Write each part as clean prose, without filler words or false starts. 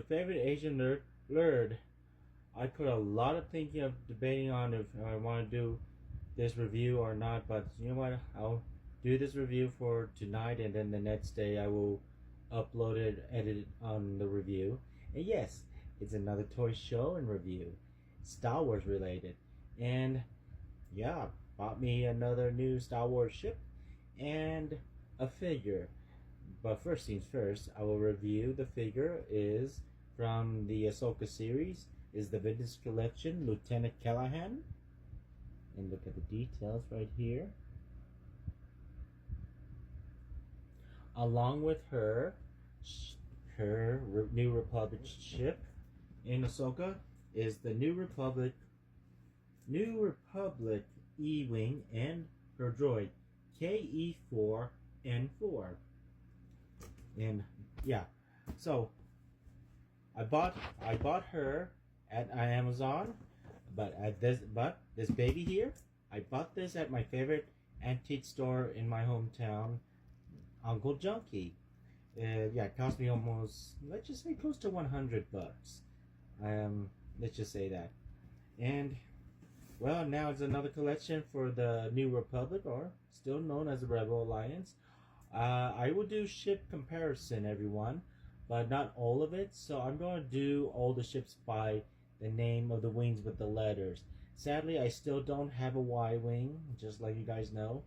favorite Asian nerd. I put a lot of thinking of debating on if I want to do this review or not, but you know what? I'll do this review for tonight, and then the next day I will upload it, edit it on the review. And yes, it's another toy show and review, Star Wars related. And yeah, bought me another new Star Wars ship and a figure. But first things first, I will review the figure. Is from the Ahsoka series, is the vintage collection Lieutenant Callahan. And look at the details right here. Along with her New Republic ship in Ahsoka is the New Republic E-Wing and her droid KE4-N4. And yeah, so I bought her at Amazon, but this baby here, I bought this at my favorite antique store in my hometown, Uncle Junkee. Yeah, it cost me almost, let's just say, close to $100. Let's just say that. And well, now it's another collection for the New Republic, or still known as the Rebel Alliance. I will do ship comparison, everyone, but not all of it. So I'm going to do all the ships by the name of the wings with the letters. Sadly, I still don't have a Y-wing, just like you guys know.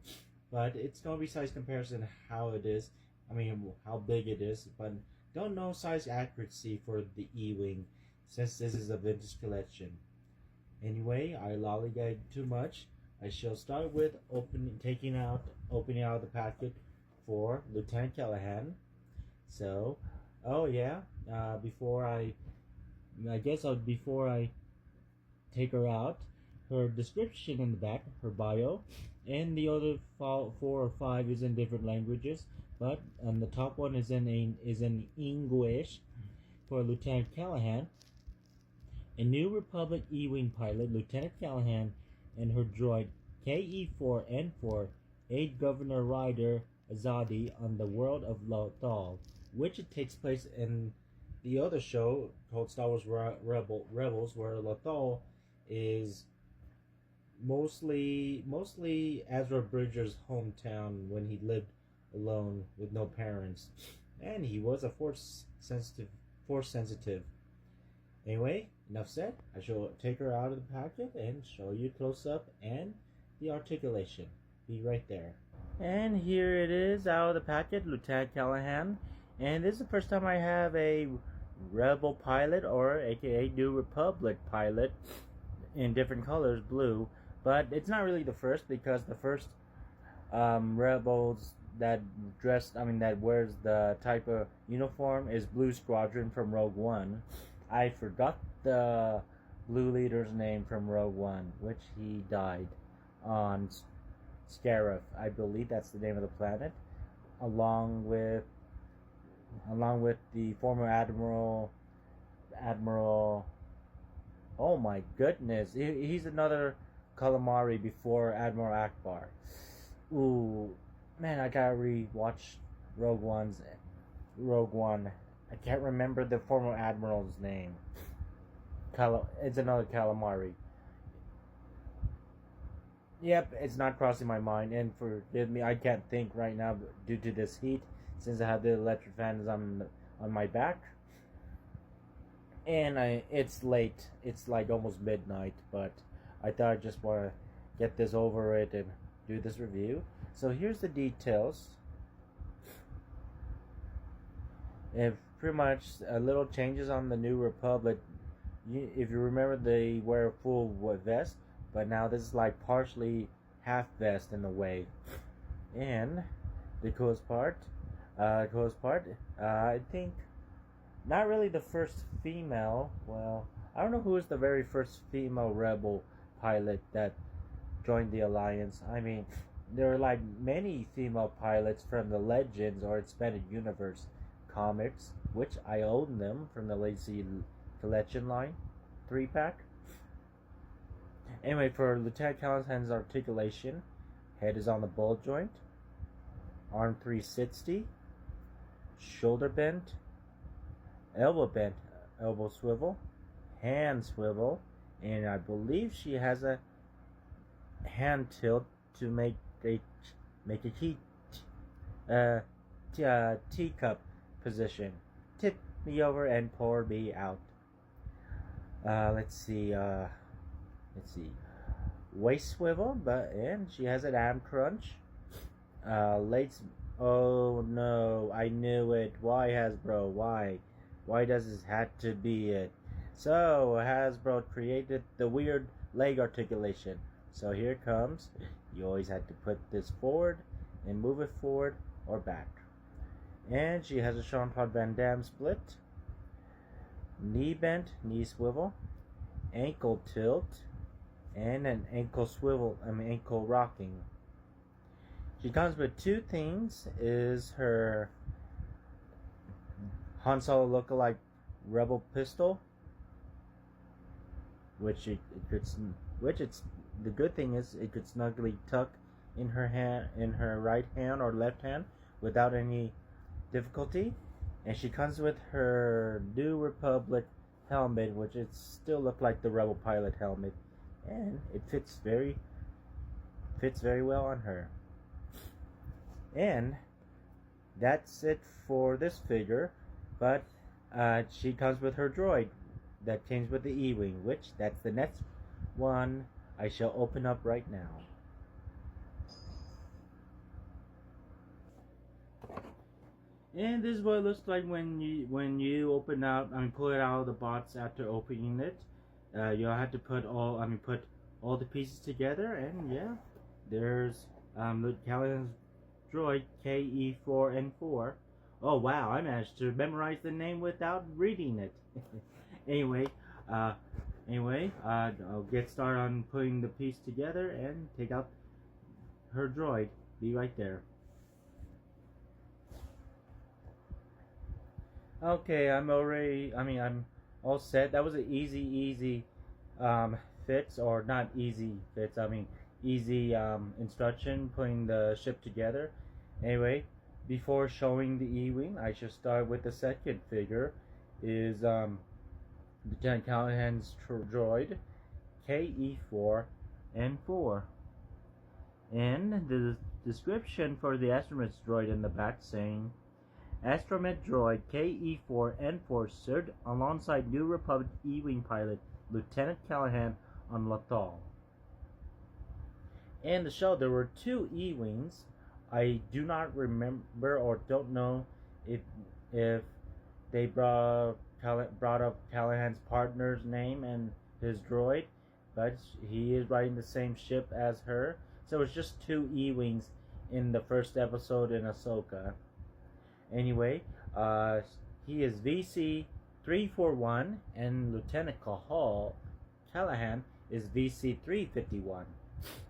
But it's going to be size comparison, how it is. I mean, how big it is. But don't know size accuracy for the E-wing, since this is a vintage collection. Anyway, I lollygag too much. I shall start with opening out the packet for Lieutenant Callahan. So, oh yeah, before I take her out, her description in the back, her bio, and the other 4 or 5 is in different languages, but the top one is in English. For Lieutenant Callahan, a New Republic E-Wing pilot, Lieutenant Callahan, and her droid KE4-N4 aid Governor Ryder Azadi on the world of Lothal, which it takes place in the other show called Star Wars Rebels, where Lothal is mostly Ezra Bridger's hometown when he lived alone with no parents, and he was a force sensitive. Anyway, enough said. I shall take her out of the packet and show you close up and the articulation. Be right there. And here it is out of the packet, Lieutenant Callahan. And this is the first time I have a Rebel pilot, or aka New Republic pilot, in different colors, blue. But it's not really the first, because the first Rebels that wears the type of uniform is Blue Squadron from Rogue One. I forgot the blue leader's name from Rogue One, which he died on Scarif. I believe that's the name of the planet, along with the former Admiral. Oh my goodness, he's another calamari before Admiral Akbar. Ooh, man, I gotta rewatch Rogue One. I can't remember the former admiral's name. It's another calamari. Yep, it's not crossing my mind, and forgive me, I can't think right now due to this heat, since I have the electric fans on my back. And it's late. It's like almost midnight, but I thought I just want to get this over it and do this review. So here's the details. If pretty much a little changes on the New Republic. If you remember, they wear a full vest, but now this is like partially half vest in a way. And the coolest part, I think, not really the first female. Well, I don't know who was the very first female rebel pilot that joined the Alliance. I mean, there are like many female pilots from the Legends or Expanded Universe comics, which I own them from the Legacy Collection line 3-pack. Anyway, for Lieutenant Callahan's articulation, head is on the ball joint, arm 360, shoulder bent, elbow bent. elbow swivel, hand swivel, and I believe she has a hand tilt to make a teacup position. Tip me over and pour me out. Let's see. Waist swivel, and she has an arm crunch. Late. Oh no! I knew it. Why, Hasbro? Why? Why does this have to be it? So Hasbro created the weird leg articulation. So here it comes. You always had to put this forward and move it forward or back. And she has a Jean-Claude Van Damme split. Knee bent, knee swivel, ankle tilt, and an ankle swivel, ankle rocking. She comes with two things, is her Han Solo lookalike rebel pistol, which the good thing is it could snugly tuck in her hand, in her right hand or left hand without any difficulty. And she comes with her New Republic helmet, which it still looks like the Rebel pilot helmet, and it fits very well on her. And that's it for this figure, but she comes with her droid that comes with the E-Wing, which that's the next one I shall open up right now. And this is what it looks like when you open out, pull it out of the box after opening it. You'll have to put all the pieces together, and yeah, there's Callahan's droid KE4-N4. Oh wow, I managed to memorize the name without reading it. Anyway, I'll get started on putting the piece together and take out her droid. Be right there. Okay, I'm all set. That was an easy fits, or not easy fits, easy instruction putting the ship together. Anyway, before showing the E-Wing, I should start with the second figure, is Lieutenant Callahan's droid, KE4-N4. And the description for the astromech droid in the back saying, astromech droid KE4-N4 served alongside New Republic E-Wing pilot Lieutenant Callahan on Lothal. In the show, there were two E-Wings. I do not remember or don't know if they brought up Callahan's partner's name and his droid, but he is riding the same ship as her. So it's just two E-Wings in the first episode in Ahsoka. Anyway, he is VC341, and Lieutenant Callahan is VC351.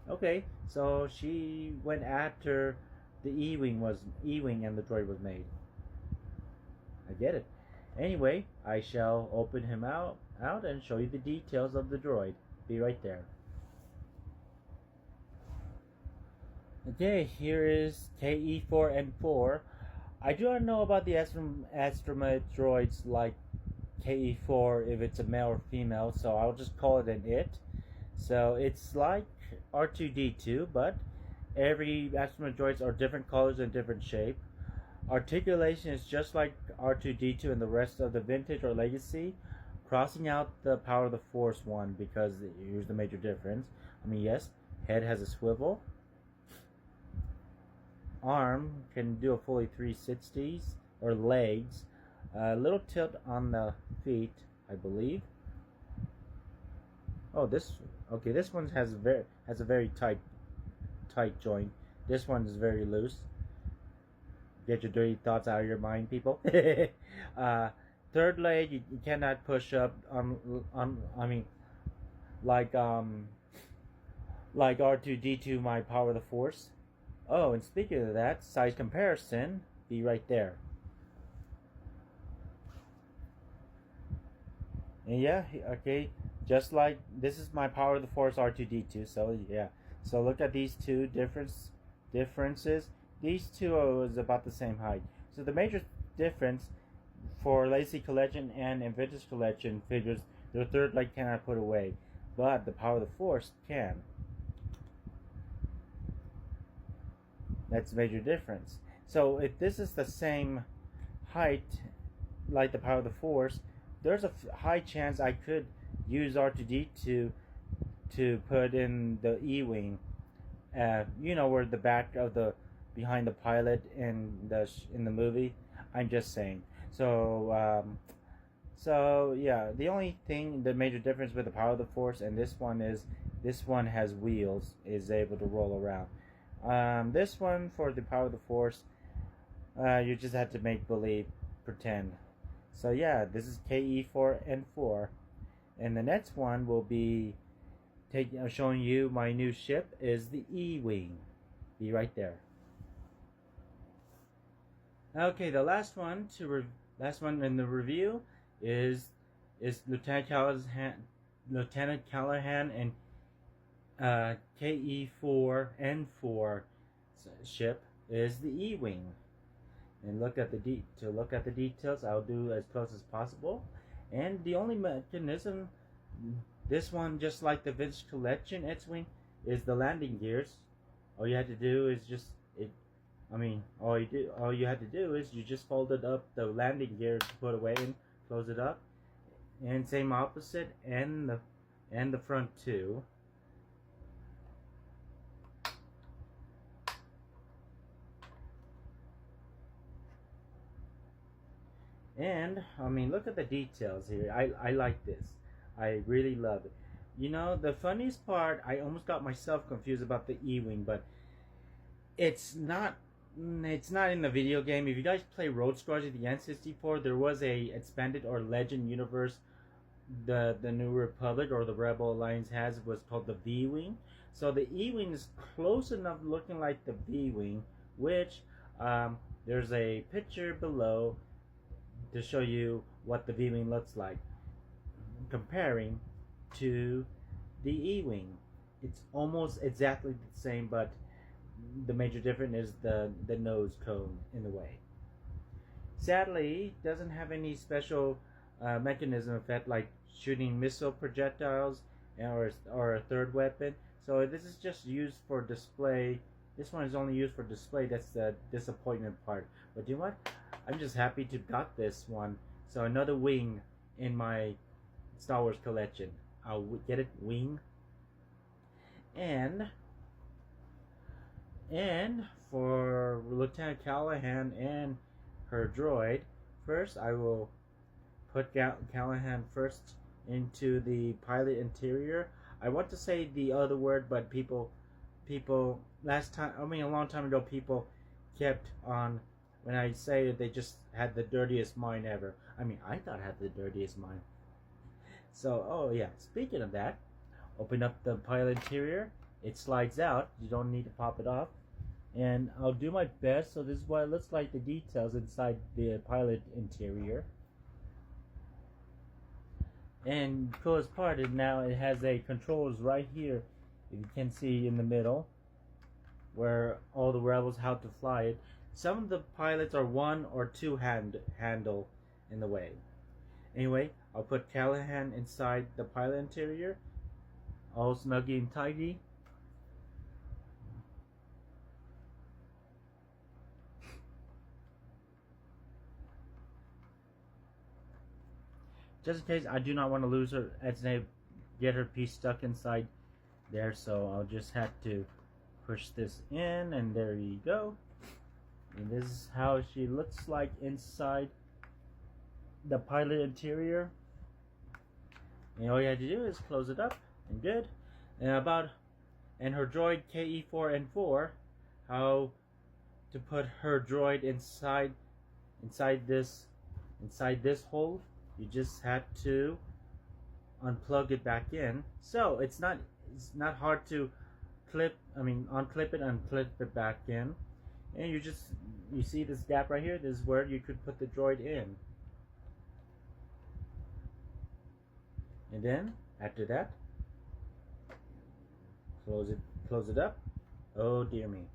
Okay, so she went after the E-Wing and the droid was made. I get it. Anyway, I shall open him out and show you the details of the droid. Be right there. Okay, here is KE4-N4. I do not know about the astromech droids like KE4 if it's a male or female, so I'll just call it an it. So it's like R2-D2, but every astromech droids are different colors and different shape. Articulation is just like R2-D2 and the rest of the vintage or legacy, crossing out the power of the force one, because here's the major difference. Yes, head has a swivel. Arm can do a fully 360s, or legs. A little tilt on the feet, I believe. Oh, this one has a very tight joint. This one is very loose. Get your dirty thoughts out of your mind, people. Third leg, you cannot push up like R2-D2 my power of the force. Oh, and speaking of that, size comparison, be right there. And yeah, okay, just like this is my power of the force R2-D2, so yeah. So look at these two differences. These two is about the same height. So the major difference, for Legacy Collection and Vintage Collection figures, their third leg cannot put away, but the Power of the Force can. That's a major difference. So if this is the same height like the Power of the Force, there's a high chance I could use R2D2 to put in the E-wing. You know where the back of the behind the pilot in the movie. I'm just saying. So so yeah, the only thing, the major difference with the Power of the Force and this one is this one has wheels, is able to roll around. This one for the Power of the Force, you just have to make believe, pretend. So yeah, this is KE4-N4, and the next one will be showing you my new ship is the E-wing. Be right there. Okay, the last one in the review is Lieutenant Callahan and KE4-N4 ship is the E-wing. And look at the details, I'll do as close as possible. And the only mechanism, this one, just like the Vintage Collection X-wing, is the landing gears. All you had to do is all you had to do is you just folded up the landing gears to put away and close it up. And same opposite, and the front too. And look at the details here. I like this. I really love it. You know, the funniest part, I almost got myself confused about the E-wing, but it's not in the video game. If you guys play Road Squadron of the N64, there was a expanded or Legend universe the New Republic or the Rebel Alliance was called the V-wing. So the E-wing is close enough looking like the V-wing, which there's a picture below to show you what the V-wing looks like comparing to the E-wing. It's almost exactly the same, but the major difference is the nose cone in the way. Sadly, it doesn't have any special mechanism effect like shooting missile projectiles or a third weapon. So this is just used for display. This one is only used for display. That's the disappointment part. But you know what? I'm just happy to got this one. So another wing in my Star Wars collection. I'll get it, wing. And for Lieutenant Callahan and her droid, first I will put Callahan first into the pilot interior. I want to say the other word, but people last time, a long time ago, people kept on, when I say it, they just had the dirtiest mind ever. I thought I had the dirtiest mind. So, oh yeah, speaking of that, open up the pilot interior. It slides out. You don't need to pop it off. And I'll do my best. So this is what it looks like, the details inside the pilot interior. And the coolest part is now it has a controls right here, if you can see in the middle, where all the rebels how to fly it. Some of the pilots are one or two handle in the way. Anyway, I'll put Callahan inside the pilot interior, all snuggy and tidy. Just in case, I do not want to lose her, as they get her piece stuck inside there, so I'll just have to push this in, and there you go. And this is how she looks like inside the pilot interior. And all you have to do is close it up, and good. And her droid KE4-N4, how to put her droid inside this hole. You just have to unplug it back in. So it's not hard to unclip it and clip it back in. And you see this gap right here? This is where you could put the droid in. And then after that, close it up. Oh dear me.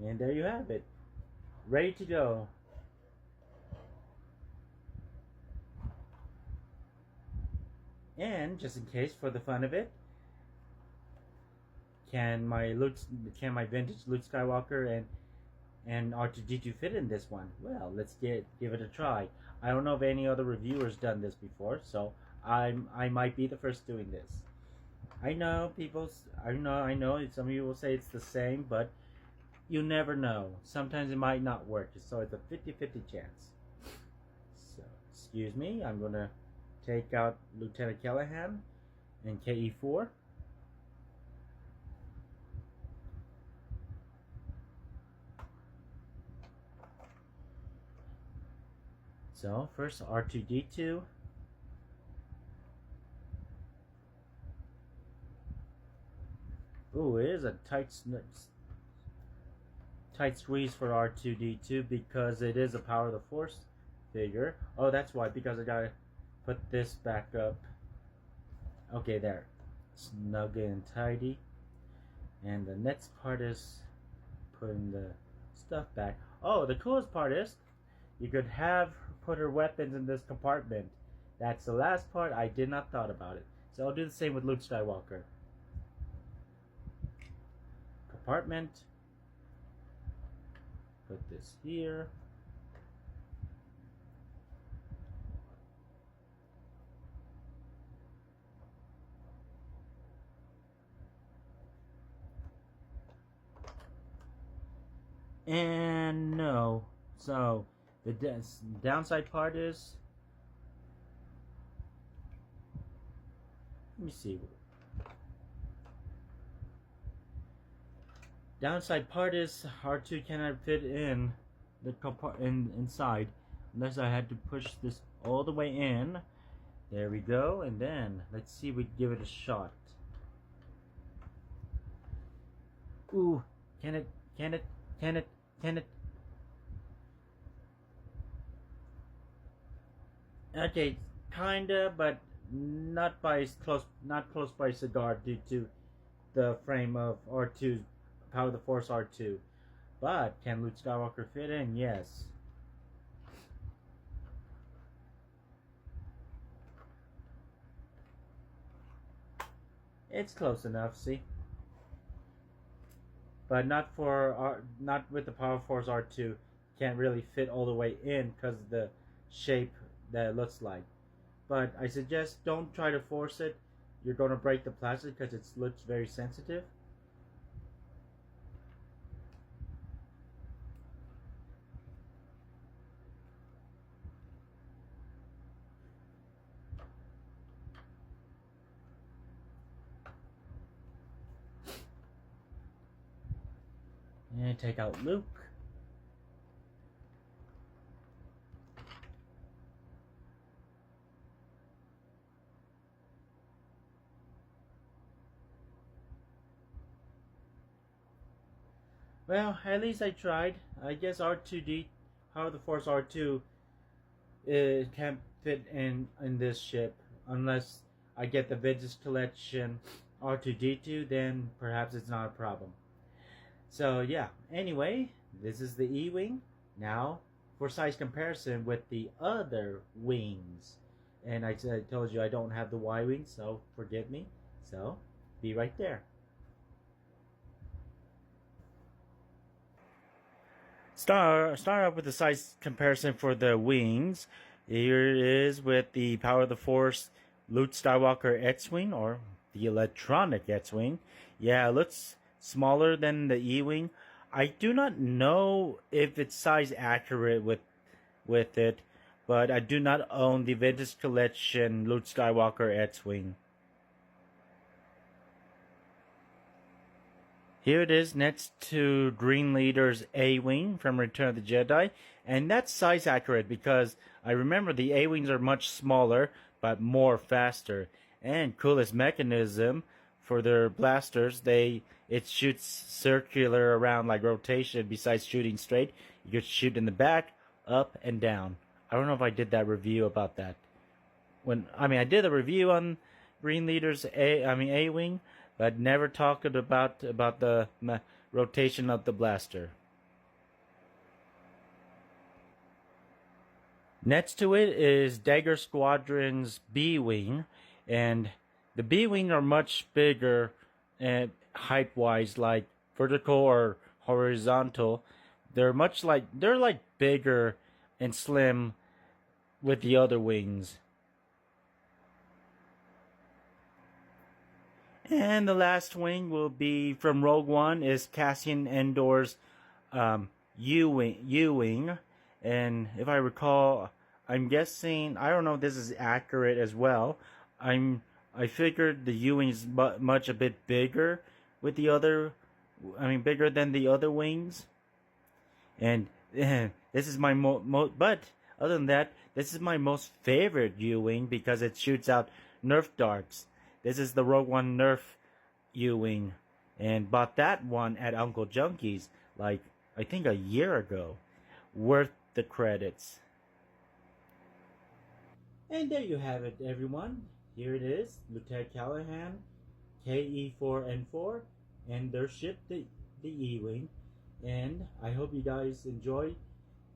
And there you have it. Ready to go. And just in case, for the fun of it, can my vintage Luke Skywalker and R2D2 fit in this one? Well, let's give it a try. I don't know if any other reviewers done this before, so I might be the first doing this. I know I know some of you will say it's the same, but you never know. Sometimes it might not work, so it's a 50-50 chance. So, excuse me, I'm gonna take out Lieutenant Callahan and KE4. So, first R2D2. Ooh, it is a tight squeeze for R2D2 because it is a Power of the Force figure. Oh, that's why, because I gotta put this back up. Okay, there. Snug and tidy. And the next part is putting the stuff back. Oh, the coolest part is you could put her weapons in this compartment. That's the last part. I did not thought about it. So I'll do the same with Luke Skywalker. Compartment. Put this here. And no. So the downside part is, let me see. Downside part is R2 cannot fit in the inside unless I had to push this all the way in. There we go, and then let's see if we give it a shot. Ooh, can it? Okay, kinda, but not close by cigar due to the frame of R2, Power of the Force R2. But can Luke Skywalker fit in? Yes. It's close enough, see? But not with the Power of Force R2. Can't really fit all the way in because of the shape that it looks like. But I suggest don't try to force it. You're going to break the plastic because it looks very sensitive. And take out Luke. Well, at least I tried. I guess R2D, Power of the Force R2, it can't fit in this ship unless I get the Vintage Collection R2D2. Then perhaps it's not a problem. So yeah. Anyway, this is the E-wing. Now for size comparison with the other wings, and I told you I don't have the Y-wing, so forgive me. So be right there. Start up with the size comparison for the wings. Here it is with the Power of the Force Luke Skywalker X-Wing, or the electronic X-Wing. Yeah, it looks smaller than the E-Wing. I do not know if it's size accurate with it, but I do not own the Vintage Collection Luke Skywalker X-Wing. Here it is next to Green Leader's A-Wing from Return of the Jedi. And that's size accurate because I remember the A-Wings are much smaller but more faster. And coolest mechanism for their blasters, it shoots circular around like rotation besides shooting straight. You could shoot in the back, up, and down. I don't know if I did that review about that. I did a review on Green Leader's A-Wing, but never talked about the rotation of the blaster. Next to it is Dagger Squadron's B-Wing, and the B-Wing are much bigger and height-wise, like vertical or horizontal. They're like bigger and slim with the other wings. And the last wing will be from Rogue One is Cassian Andor's U-Wing. And if I recall, I'm guessing, I don't know if this is accurate as well. I figured the U-Wing is much a bit bigger with the other, bigger than the other wings. And this is my but other than that, this is my most favorite U-Wing because it shoots out Nerf darts. This is the Rogue One Nerf U-Wing, and bought that one at Uncle Junkee's, like, I think a year ago. Worth the credits. And there you have it, everyone. Here it is, Lieutenant Callahan, KE4-N4, and their ship, the E-Wing. And I hope you guys enjoy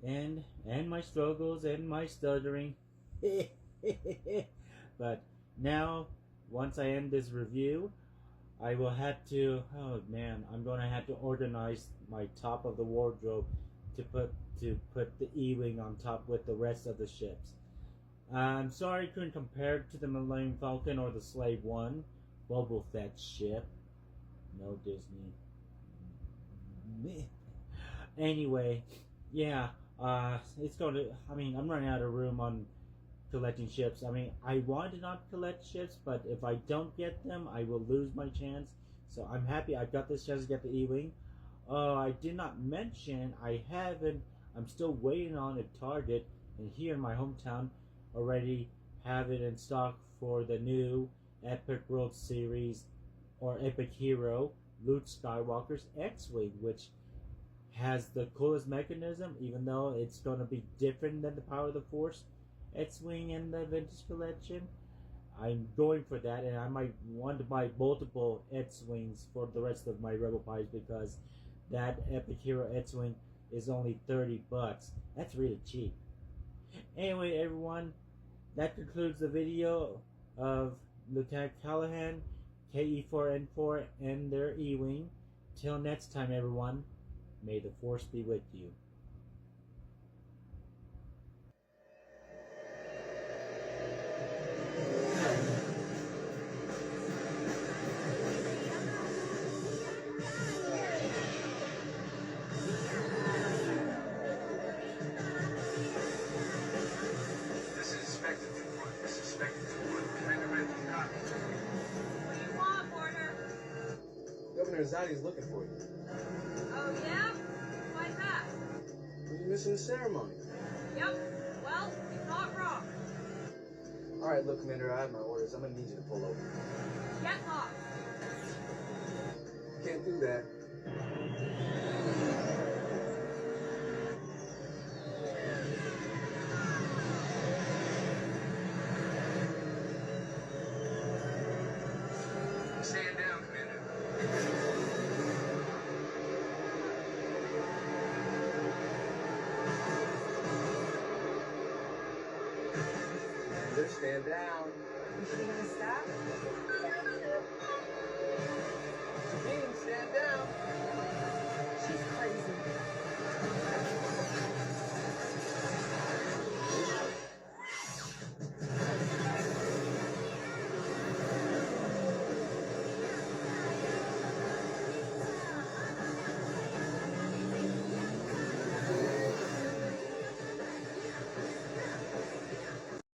and my struggles and my stuttering. But now, once I end this review, I will have to, oh man, I'm going to have to organize my top of the wardrobe to put the E-Wing on top with the rest of the ships. I'm sorry I couldn't compare it to the Millennium Falcon or the Slave One, Boba Fett's ship. No Disney. Anyway, yeah, it's going to, I'm running out of room on collecting ships. I want to not collect ships, but if I don't get them, I will lose my chance. So I'm happy I got this chance to get the E-Wing. I did not mention I'm still waiting on a Target, and here in my hometown already have it in stock for the new Epic World Series or Epic Hero Luke Skywalker's X-Wing, which has the coolest mechanism, even though it's going to be different than the Power of the Force X-Wing in the Vintage Collection. I'm going for that, and I might want to buy multiple X-Wings for the rest of my Rebel Pies because that Epic Hero X-Wing is only $30. That's really cheap. Anyway, everyone, that concludes the video of Lieutenant Callahan, KE4-N4, and their E-Wing. Till next time, everyone, may the Force be with you. Governor Zadi's looking for you. Oh, yeah? Why that? You're missing the ceremony. Yep. Well, he's not wrong. All right, look, Commander, I have my orders. I'm gonna need you to pull over. Get lost. Can't do that. Stand down, Commander. Commander, stand down. Is she gonna stop? Dean, stand down.